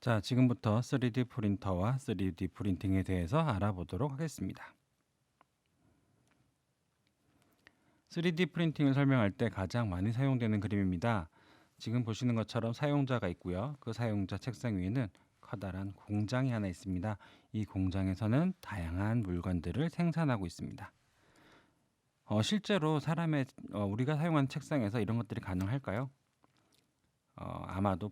자, 지금부터 3D 프린터와 3D 프린팅에 대해서 알아보도록 하겠습니다. 3D 프린팅을 설명할 때 가장 많이 사용되는 그림입니다. 지금 보시는 것처럼 사용자가 있고요. 그 사용자 책상 위에는 커다란 공장이 하나 있습니다. 이 공장에서는 다양한 물건들을 생산하고 있습니다. 실제로 우리가 사용하는 책상에서 이런 것들이 가능할까요? 아마도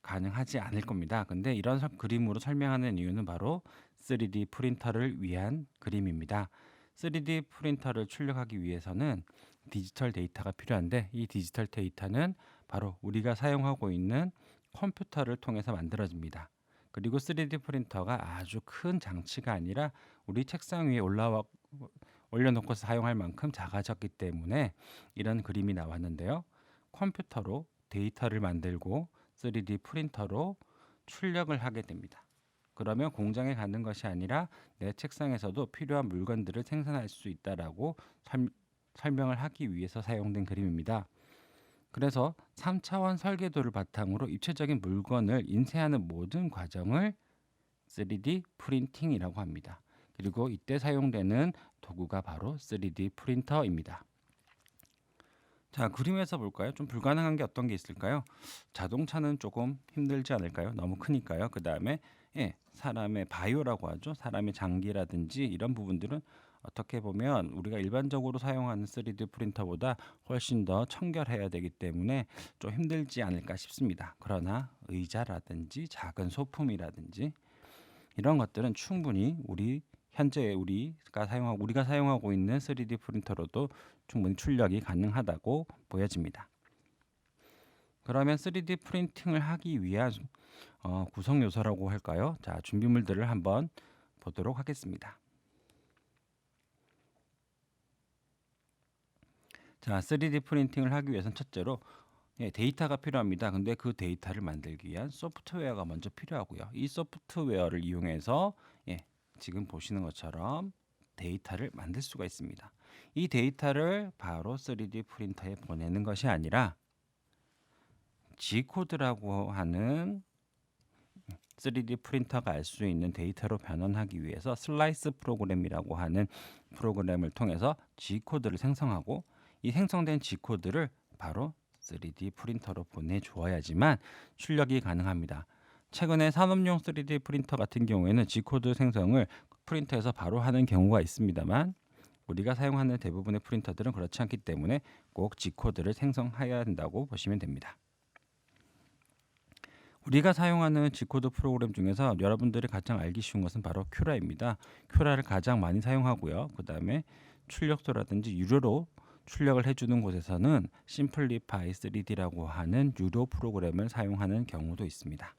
가능하지 않을 겁니다. 근데 이런 그림으로 설명하는 이유는 바로 3D 프린터를 위한 그림입니다. 3D 프린터를 출력하기 위해서는 디지털 데이터가 필요한데 이 디지털 데이터는 바로 우리가 사용하고 있는 컴퓨터를 통해서 만들어집니다. 그리고 3D 프린터가 아주 큰 장치가 아니라 우리 책상 위에 올려놓고 사용할 만큼 작아졌기 때문에 이런 그림이 나왔는데요. 컴퓨터로 데이터를 만들고 3D 프린터로 출력을 하게 됩니다. 그러면 공장에 가는 것이 아니라 내 책상에서도 필요한 물건들을 생산할 수 있다라고 설명을 하기 위해서 사용된 그림입니다. 그래서 3차원 설계도를 바탕으로 입체적인 물건을 인쇄하는 모든 과정을 3D 프린팅이라고 합니다. 그리고 이때 사용되는 도구가 바로 3D 프린터입니다. 자, 그림에서 볼까요? 좀 불가능한 게 어떤 게 있을까요? 자동차는 조금 힘들지 않을까요? 너무 크니까요. 그 다음에 사람의 바이오라고 하죠. 사람의 장기라든지 이런 부분들은 어떻게 보면 우리가 일반적으로 사용하는 3D 프린터보다 훨씬 더 청결해야 되기 때문에 좀 힘들지 않을까 싶습니다. 그러나 의자라든지 작은 소품이라든지 이런 것들은 충분히 현재 우리가 사용하고 있는 3D 프린터로도 충분히 출력이 가능하다고 보여집니다. 그러면 3D 프린팅을 하기 위한 구성 요소라고 할까요? 자, 준비물들을 한번 보도록 하겠습니다. 자, 3D 프린팅을 하기 위해서는 첫째로 데이터가 필요합니다. 근데 그 데이터를 만들기 위한 소프트웨어가 먼저 필요하고요. 이 소프트웨어를 이용해서 지금 보시는 것처럼 데이터를 만들 수가 있습니다. 이 데이터를 바로 3D 프린터에 보내는 것이 아니라 G코드라고 하는 3D 프린터가 알 수 있는 데이터로 변환하기 위해서 슬라이스 프로그램이라고 하는 프로그램을 통해서 G코드를 생성하고 이 생성된 G코드를 바로 3D 프린터로 보내주어야지만 출력이 가능합니다. 최근에 산업용 3D 프린터 같은 경우에는 G코드 생성을 프린터에서 바로 하는 경우가 있습니다만 우리가 사용하는 대부분의 프린터들은 그렇지 않기 때문에 꼭 G코드를 생성해야 한다고 보시면 됩니다. 우리가 사용하는 G코드 프로그램 중에서 여러분들이 가장 알기 쉬운 것은 바로 큐라입니다. 큐라를 가장 많이 사용하고요. 그 다음에 출력소라든지 유료로 출력을 해주는 곳에서는 심플리파이 3D라고 하는 유료 프로그램을 사용하는 경우도 있습니다.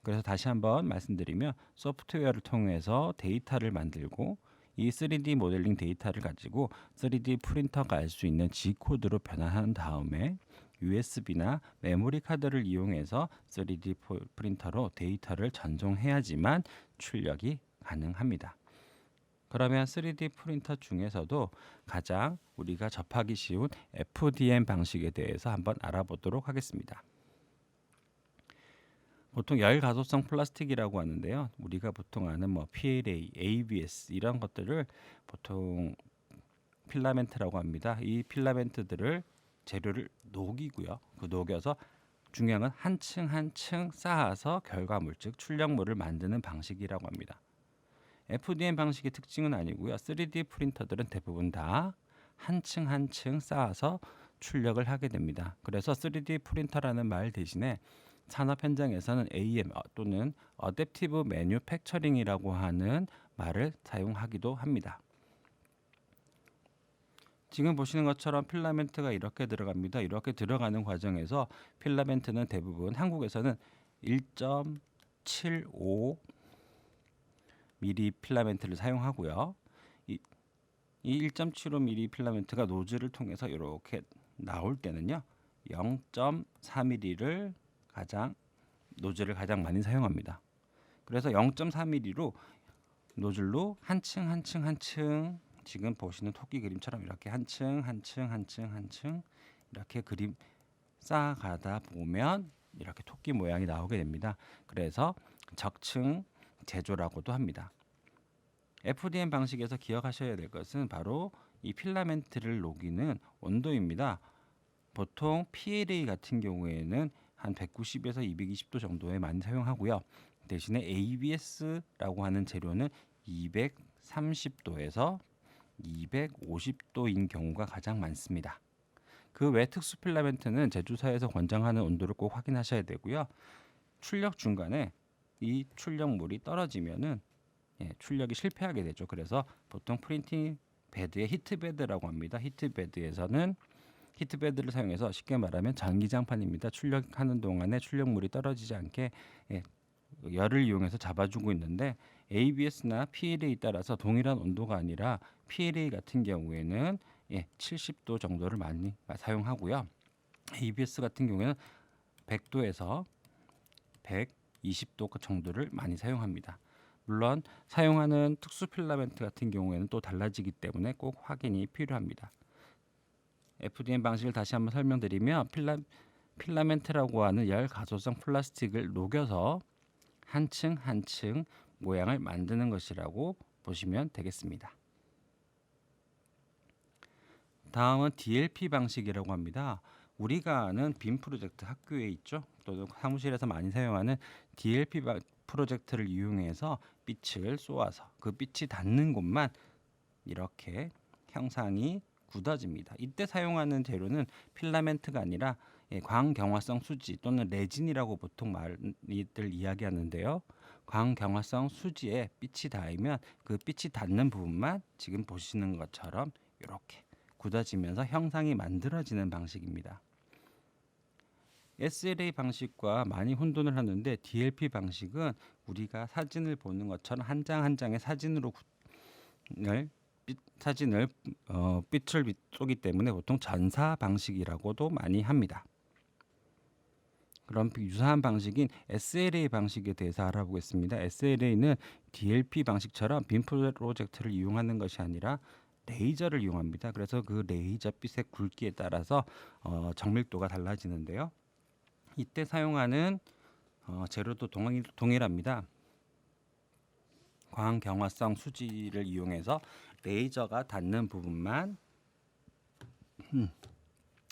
그래서 다시 한번 말씀드리면 소프트웨어를 통해서 데이터를 만들고 이 3D 모델링 데이터를 가지고 3D 프린터가 알 수 있는 G코드로 변환한 다음에 USB나 메모리 카드를 이용해서 3D 프린터로 데이터를 전송해야지만 출력이 가능합니다. 그러면 3D 프린터 중에서도 가장 우리가 접하기 쉬운 FDM 방식에 대해서 한번 알아보도록 하겠습니다. 보통 열가속성 플라스틱이라고 하는데요. 우리가 보통 아는 PLA, ABS 이런 것들을 보통 필라멘트라고 합니다. 이 필라멘트들을 재료를 녹이고요. 그 녹여서 중요한 건 한 층 한 층 쌓아서 결과물 즉 출력물을 만드는 방식이라고 합니다. FDM 방식의 특징은 아니고요. 3D 프린터들은 대부분 다 한 층 한 층 쌓아서 출력을 하게 됩니다. 그래서 3D 프린터라는 말 대신에 산업 현장에서는 AM 또는 어댑티브 매뉴팩처링이라고 하는 말을 사용하기도 합니다. 지금 보시는 것처럼 필라멘트가 이렇게 들어갑니다. 이렇게 들어가는 과정에서 필라멘트는 대부분 한국에서는 1.75 mm 필라멘트를 사용하고요. 이 1.75 mm 필라멘트가 노즐을 통해서 이렇게 나올 때는요. 0.4 mm를 노즐을 가장 많이 사용합니다. 그래서 0.4mm로 노즐로 한 층 한 층 한 층 지금 보시는 토끼 그림처럼 이렇게 한 층 한 층 한 층 한 층 이렇게 그림 쌓아가다 보면 이렇게 토끼 모양이 나오게 됩니다. 그래서 적층 제조라고도 합니다. FDM 방식에서 기억하셔야 될 것은 바로 이 필라멘트를 녹이는 온도입니다. 보통 PLA 같은 경우에는 한 190에서 220도 정도에 많이 사용하고요. 대신에 ABS라고 하는 재료는 230도에서 250도인 경우가 가장 많습니다. 그 외 특수 필라멘트는 제조사에서 권장하는 온도를 꼭 확인하셔야 되고요. 출력 중간에 이 출력물이 떨어지면은 출력이 실패하게 되죠. 그래서 보통 프린팅 베드의 히트베드라고 합니다. 히트베드에서는 히트베드를 사용해서 쉽게 말하면 전기장판입니다. 출력하는 동안에 출력물이 떨어지지 않게 열을 이용해서 잡아주고 있는데 ABS나 PLA에 따라서 동일한 온도가 아니라 PLA 같은 경우에는 70도 정도를 많이 사용하고요. ABS 같은 경우에는 100도에서 120도 정도를 많이 사용합니다. 물론 사용하는 특수 필라멘트 같은 경우에는 또 달라지기 때문에 꼭 확인이 필요합니다. FDM 방식을 다시 한번 설명드리면 필라멘트라고 하는 열 가소성 플라스틱을 녹여서 한 층 한 층 모양을 만드는 것이라고 보시면 되겠습니다. 다음은 DLP 방식이라고 합니다. 우리가 아는 빔 프로젝트 학교에 있죠. 또 사무실에서 많이 사용하는 DLP 프로젝트를 이용해서 빛을 쏘아서 그 빛이 닿는 곳만 이렇게 형상이 굳어집니다. 이때 사용하는 재료는 필라멘트가 아니라 광경화성 수지 또는 레진이라고 보통 많이들 이야기하는데요. 광경화성 수지에 빛이 닿으면 그 빛이 닿는 부분만 지금 보시는 것처럼 이렇게 굳어지면서 형상이 만들어지는 방식입니다. SLA 방식과 많이 혼돈을 하는데 DLP 방식은 우리가 사진을 보는 것처럼 한 장 한 장의 사진을 빛을 쏘기 때문에 보통 전사 방식이라고도 많이 합니다. 그럼 유사한 방식인 SLA 방식에 대해서 알아보겠습니다. SLA는 DLP 방식처럼 빔 프로젝트를 이용하는 것이 아니라 레이저를 이용합니다. 그래서 그 레이저 빛의 굵기에 따라서 정밀도가 달라지는데요. 이때 사용하는 재료도 동일합니다. 광경화성 수지를 이용해서 레이저가 닿는 부분만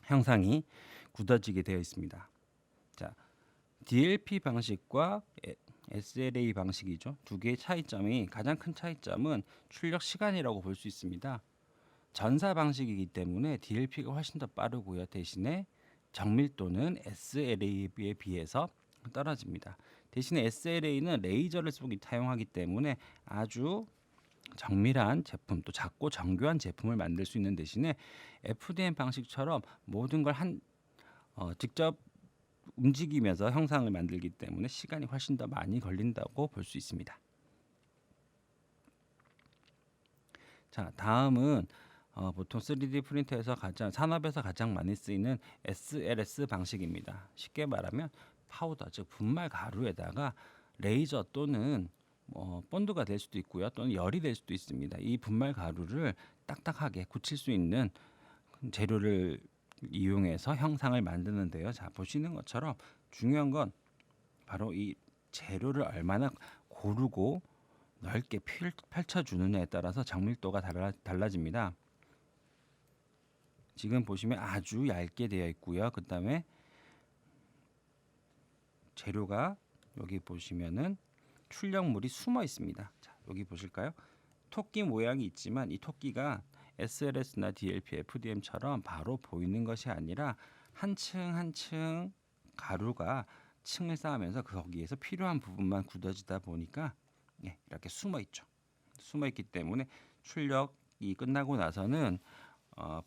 형상이 굳어지게 되어 있습니다. 자, DLP 방식과 SLA 방식이죠. 두 개의 차이점이 가장 큰 차이점은 출력 시간이라고 볼 수 있습니다. 전사 방식이기 때문에 DLP가 훨씬 더 빠르고요. 대신에 정밀도는 SLA에 비해서 떨어집니다. 대신에 SLA는 레이저를 사용하기 때문에 아주 정밀한 제품, 또 작고 정교한 제품을 만들 수 있는 대신에 FDM 방식처럼 모든 걸 직접 움직이면서 형상을 만들기 때문에 시간이 훨씬 더 많이 걸린다고 볼 수 있습니다. 자, 다음은 보통 3D 프린터에서 산업에서 가장 많이 쓰이는 SLS 방식입니다. 쉽게 말하면 파우더, 즉 분말 가루에다가 레이저 또는 본드가 될 수도 있고요. 또는 열이 될 수도 있습니다. 이 분말 가루를 딱딱하게 굳힐 수 있는 재료를 이용해서 형상을 만드는데요. 자, 보시는 것처럼 중요한 건 바로 이 재료를 얼마나 고르고 넓게 펼쳐주느냐에 따라서 정밀도가 달라집니다. 지금 보시면 아주 얇게 되어 있고요. 그 다음에 재료가 여기 보시면은 출력물이 숨어 있습니다. 자, 여기 보실까요? 토끼 모양이 있지만 이 토끼가 SLS나 DLP, FDM처럼 바로 보이는 것이 아니라 한 층 한 층 가루가 층을 쌓으면서 거기에서 필요한 부분만 굳어지다 보니까 이렇게 숨어 있죠. 숨어 있기 때문에 출력이 끝나고 나서는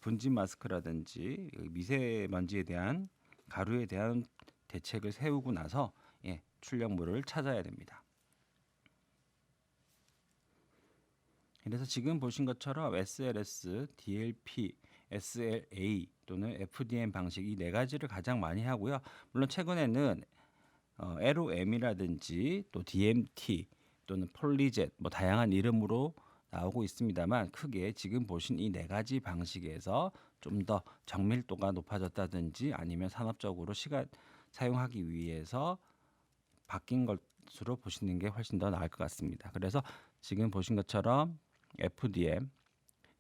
분진 마스크라든지 미세먼지에 대한 가루에 대한 대책을 세우고 나서 출력물을 찾아야 됩니다. 그래서 지금 보신 것처럼 SLS, DLP, SLA 또는 FDM 방식 이 네 가지를 가장 많이 하고요. 물론 최근에는 LOM이라든지 또 DMT 또는 폴리젯 다양한 이름으로 나오고 있습니다만 크게 지금 보신 이 네 가지 방식에서 좀 더 정밀도가 높아졌다든지 아니면 산업적으로 사용하기 위해서 바뀐 것으로 보시는 게 훨씬 더 나을 것 같습니다. 그래서 지금 보신 것처럼 FDM,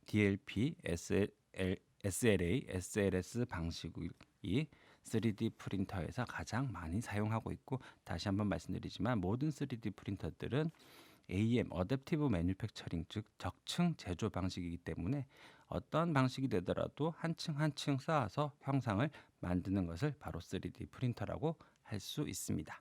DLP, SLA, SLS 방식이 3D 프린터에서 가장 많이 사용하고 있고, 다시 한번 말씀드리지만 모든 3D 프린터들은 AM, 어댑티브 매뉴팩처링, 즉 적층 제조 방식이기 때문에 어떤 방식이 되더라도 한 층 한 층 쌓아서 형상을 만드는 것을 바로 3D 프린터라고 할 수 있습니다.